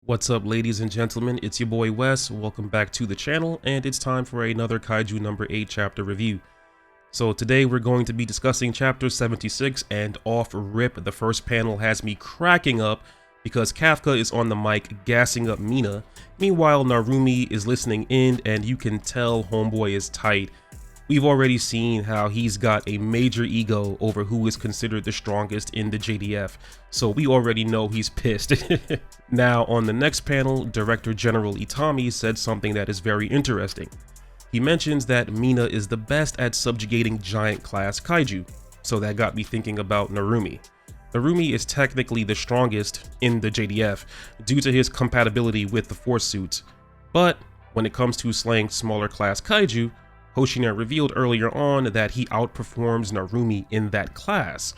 What's up, ladies and gentlemen? It's your boy Wes. Welcome back to the channel, and it's time for another Kaiju number 8 chapter review. So today we're going to be discussing chapter 76, and off rip, the first panel has me cracking up because Kafka is on the mic gassing up Mina. Meanwhile, Narumi is listening in, and you can tell homeboy is tight. We've already seen how he's got a major ego over who is considered the strongest in the JDF, so we already know he's pissed. Now, on the next panel, Director General Itami said something that is very interesting. He mentions that Mina is the best at subjugating giant class kaiju, so that got me thinking about Narumi. Narumi is technically the strongest in the JDF due to his compatibility with the force suits, but when it comes to slaying smaller class kaiju, Hoshina revealed earlier on that he outperforms Narumi in that class,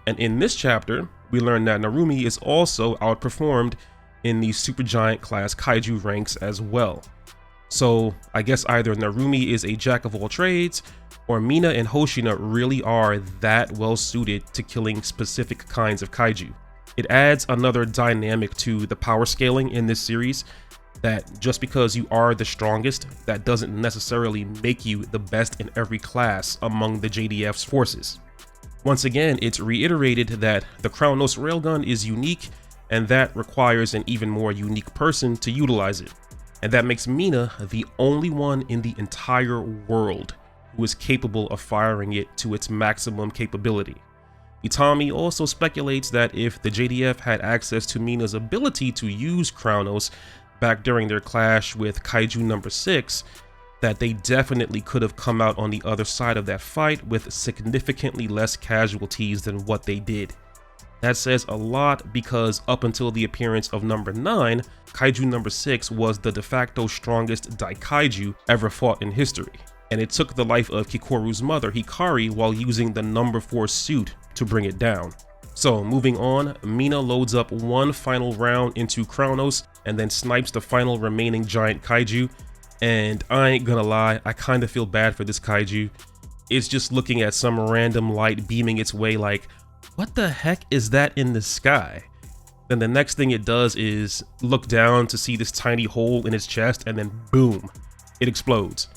and in this chapter, we learn that Narumi is also outperformed in the supergiant class kaiju ranks as well. So I guess either Narumi is a jack of all trades, or Mina and Hoshina really are that well suited to killing specific kinds of kaiju. It adds another dynamic to the power scaling in this series, that just because you are the strongest, that doesn't necessarily make you the best in every class among the JDF's forces. Once again, it's reiterated that the Kronos railgun is unique, and that requires an even more unique person to utilize it. And that makes Mina the only one in the entire world who is capable of firing it to its maximum capability. Itami also speculates that if the JDF had access to Mina's ability to use Kronos back during their clash with Kaiju number 6, that they definitely could have come out on the other side of that fight with significantly less casualties than what they did. That says a lot because up until the appearance of number 9, Kaiju number 6 was the de facto strongest Daikaiju ever fought in history, and it took the life of Kikoru's mother Hikari while using the number 4 suit to bring it down. So moving on, Mina loads up one final round into Kronos and then snipes the final remaining giant kaiju, and I ain't gonna lie, I kinda feel bad for this kaiju. It's just looking at some random light beaming its way like, what the heck is that in the sky? Then the next thing it does is look down to see this tiny hole in its chest, and then boom, it explodes.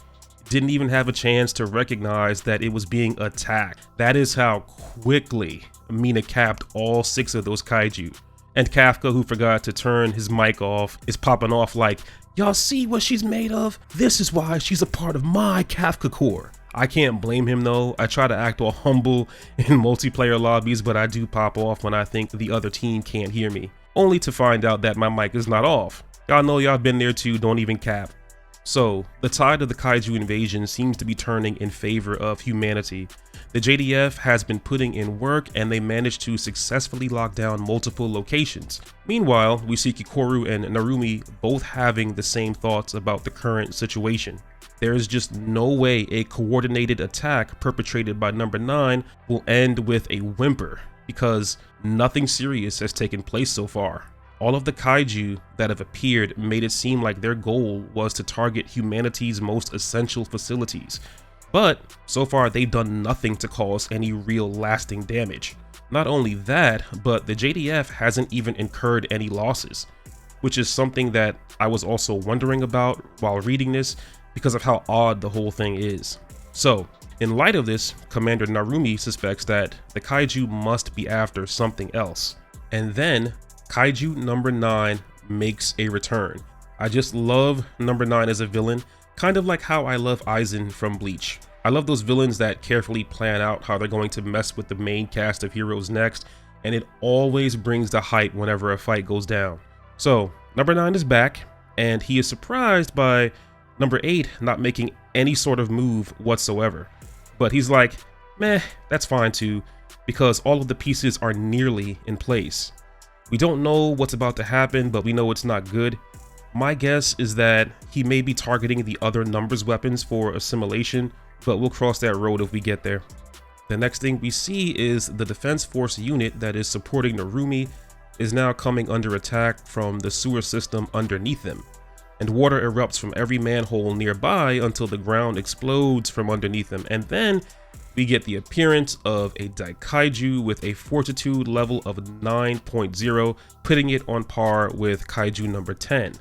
Didn't even have a chance to recognize that it was being attacked. That is how quickly Mina capped all 6 of those kaiju. And Kafka, who forgot to turn his mic off, is popping off like, y'all see what she's made of? This is why she's a part of my Kafka Corps. I can't blame him though. I try to act all humble in multiplayer lobbies, but I do pop off when I think the other team can't hear me, only to find out that my mic is not off. Y'all know y'all been there too, don't even cap. So, the tide of the kaiju invasion seems to be turning in favor of humanity. The JDF has been putting in work, and they managed to successfully lock down multiple locations. Meanwhile, we see Kikoru and Narumi both having the same thoughts about the current situation. There is just no way a coordinated attack perpetrated by number 9 will end with a whimper, because nothing serious has taken place so far. All of the kaiju that have appeared made it seem like their goal was to target humanity's most essential facilities, but so far they've done nothing to cause any real lasting damage. Not only that, but the JDF hasn't even incurred any losses, which is something that I was also wondering about while reading this because of how odd the whole thing is. So, in light of this, Commander Narumi suspects that the kaiju must be after something else. And then Kaiju number 9 makes a return. I just love number 9 as a villain, kind of like how I love Aizen from Bleach. I love those villains that carefully plan out how they're going to mess with the main cast of heroes next, and it always brings the hype whenever a fight goes down. So, number 9 is back, and he is surprised by number 8 not making any sort of move whatsoever. But he's like, meh, that's fine too, because all of the pieces are nearly in place. We don't know what's about to happen, but we know it's not good. My guess is that he may be targeting the other numbers weapons for assimilation, but we'll cross that road if we get there. The next thing we see is the Defense Force unit that is supporting Narumi is now coming under attack from the sewer system underneath them, and water erupts from every manhole nearby until the ground explodes from underneath them, and then We get the appearance of a Daikaiju with a fortitude level of 9.0, putting it on par with Kaiju number 10.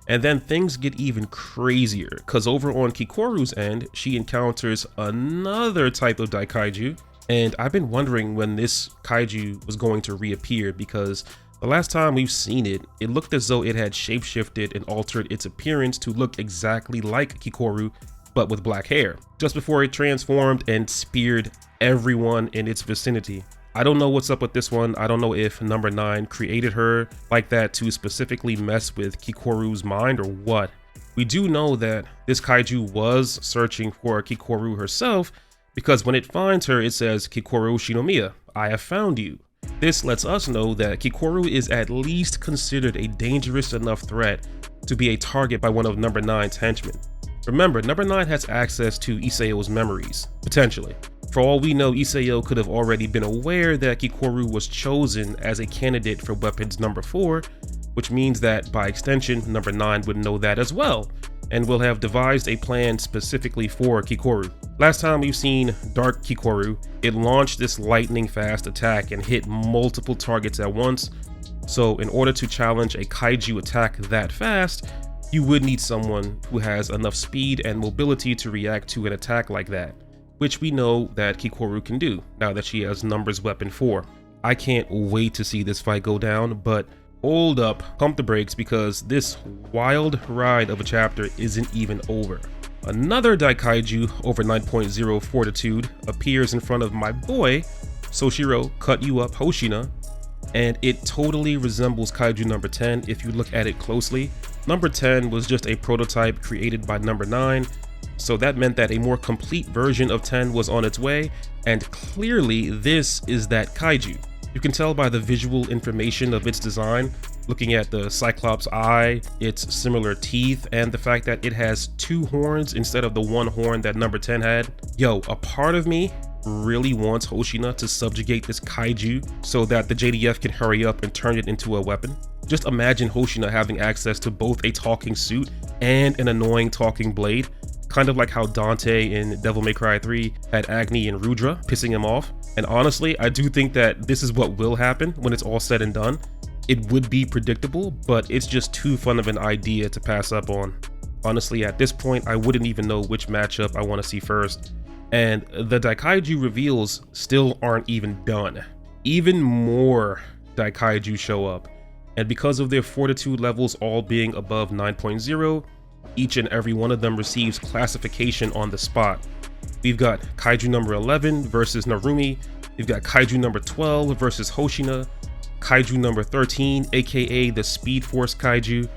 And then things get even crazier, because over on Kikoru's end, she encounters another type of Daikaiju, and I've been wondering when this Kaiju was going to reappear, because the last time we've seen it, it looked as though it had shapeshifted and altered its appearance to look exactly like Kikoru, but with black hair, just before it transformed and speared everyone in its vicinity. I don't know what's up with this one. I don't know if number 9 created her like that to specifically mess with Kikoru's mind or what. We do know that this Kaiju was searching for Kikoru herself, because when it finds her, it says, "Kikoru Shinomiya, I have found you." This lets us know that Kikoru is at least considered a dangerous enough threat to be a target by one of number 9's henchmen. Remember, number 9 has access to Isao's memories, potentially. For all we know, Isao could have already been aware that Kikoru was chosen as a candidate for weapons number 4, which means that by extension, number 9 would know that as well, and will have devised a plan specifically for Kikoru. Last time we've seen Dark Kikoru, it launched this lightning fast attack and hit multiple targets at once, so in order to challenge a Kaiju attack that fast, you would need someone who has enough speed and mobility to react to an attack like that, which we know that Kikoru can do now that she has Numbers Weapon 4. I can't wait to see this fight go down, but hold up, pump the brakes, because this wild ride of a chapter isn't even over. Another Daikaiju over 9.0 fortitude appears in front of my boy, Soshiro Cut You Up Hoshina, and it totally resembles Kaiju number 10 if you look at it closely. Number 10 was just a prototype created by number 9, so that meant that a more complete version of 10 was on its way, and clearly this is that Kaiju. You can tell by the visual information of its design, looking at the Cyclops eye, its similar teeth, and the fact that it has 2 horns instead of the 1 horn that number 10 had. Yo, a part of me really wants Hoshina to subjugate this Kaiju so that the JDF can hurry up and turn it into a weapon. Just imagine Hoshina having access to both a talking suit and an annoying talking blade, kind of like how Dante in Devil May Cry 3 had Agni and Rudra, pissing him off. And honestly, I do think that this is what will happen when it's all said and done. It would be predictable, but it's just too fun of an idea to pass up on. Honestly, at this point, I wouldn't even know which matchup I want to see first. And the Daikaiju reveals still aren't even done. Even more Daikaiju show up, and because of their fortitude levels all being above 9.0, each and every one of them receives classification on the spot. We've got Kaiju number 11 versus Narumi, we've got Kaiju number 12 versus Hoshina, Kaiju number 13, aka the Speed Force Kaiju,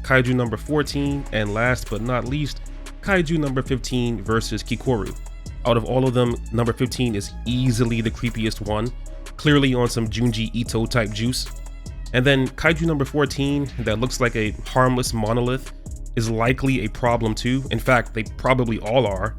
Kaiju number 14, and last but not least, Kaiju number 15 versus Kikoru. Out of all of them, number 15 is easily the creepiest one, clearly on some Junji Ito type juice. And then Kaiju number 14, that looks like a harmless monolith, is likely a problem too. In fact, they probably all are.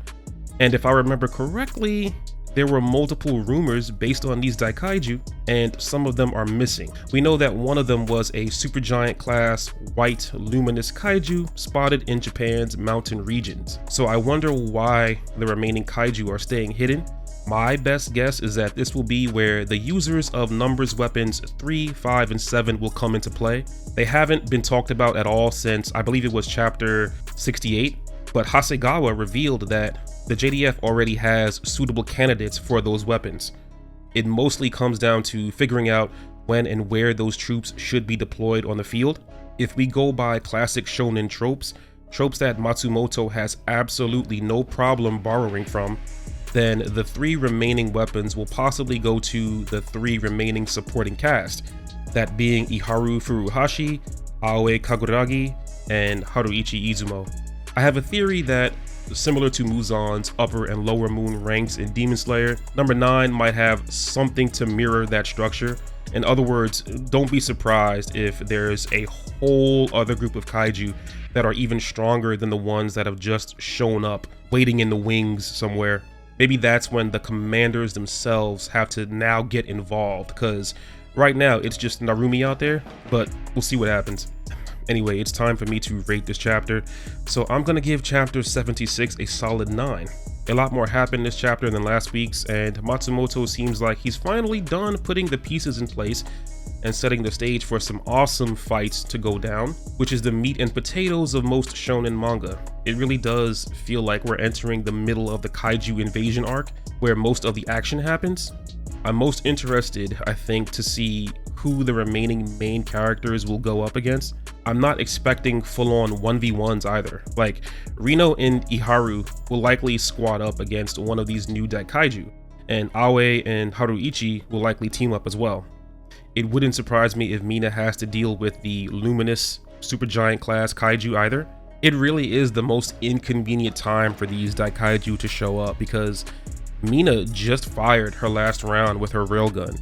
And if I remember correctly, there were multiple rumors based on these Daikaiju, and some of them are missing. We know that one of them was a supergiant class white luminous Kaiju spotted in Japan's mountain regions. So I wonder why the remaining Kaiju are staying hidden. My best guess is that this will be where the users of Numbers Weapons 3, 5, and 7 will come into play. They haven't been talked about at all since, I believe it was chapter 68, but Hasegawa revealed that the JDF already has suitable candidates for those weapons. It mostly comes down to figuring out when and where those troops should be deployed on the field. If we go by classic shonen tropes that Matsumoto has absolutely no problem borrowing from, then the 3 remaining weapons will possibly go to the 3 remaining supporting cast, that being Iharu Furuhashi, Aoi Kaguragi, and Haruichi Izumo. I have a theory that, similar to Muzan's upper and lower moon ranks in Demon Slayer, number 9 might have something to mirror that structure. In other words, don't be surprised if there's a whole other group of Kaiju that are even stronger than the ones that have just shown up, waiting in the wings somewhere. Maybe that's when the commanders themselves have to now get involved, because right now it's just Narumi out there, but we'll see what happens. Anyway, it's time for me to rate this chapter, so I'm gonna give chapter 76 a solid 9. A lot more happened this chapter than last week's, and Matsumoto seems like he's finally done putting the pieces in place and setting the stage for some awesome fights to go down, which is the meat and potatoes of most shonen manga. It really does feel like we're entering the middle of the Kaiju invasion arc, where most of the action happens. I'm most interested, I think, to see who the remaining main characters will go up against. I'm not expecting full-on 1v1s either. Like, Rino and Iharu will likely squad up against one of these new deck Kaiju, and Aoi and Haruichi will likely team up as well. It wouldn't surprise me if Mina has to deal with the luminous supergiant class Kaiju either. It really is the most inconvenient time for these Daikaiju to show up because Mina just fired her last round with her railgun,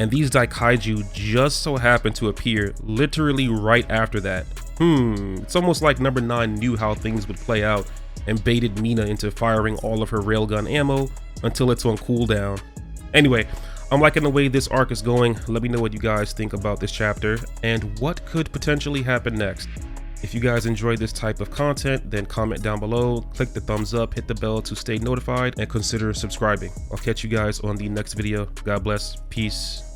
and these Daikaiju just so happen to appear literally right after that. It's almost like number 9 knew how things would play out and baited Mina into firing all of her railgun ammo until it's on cooldown. Anyway, I'm liking the way this arc is going. Let me know what you guys think about this chapter and what could potentially happen next. If you guys enjoyed this type of content, then comment down below, click the thumbs up, hit the bell to stay notified, and consider subscribing. I'll catch you guys on the next video. God bless. Peace.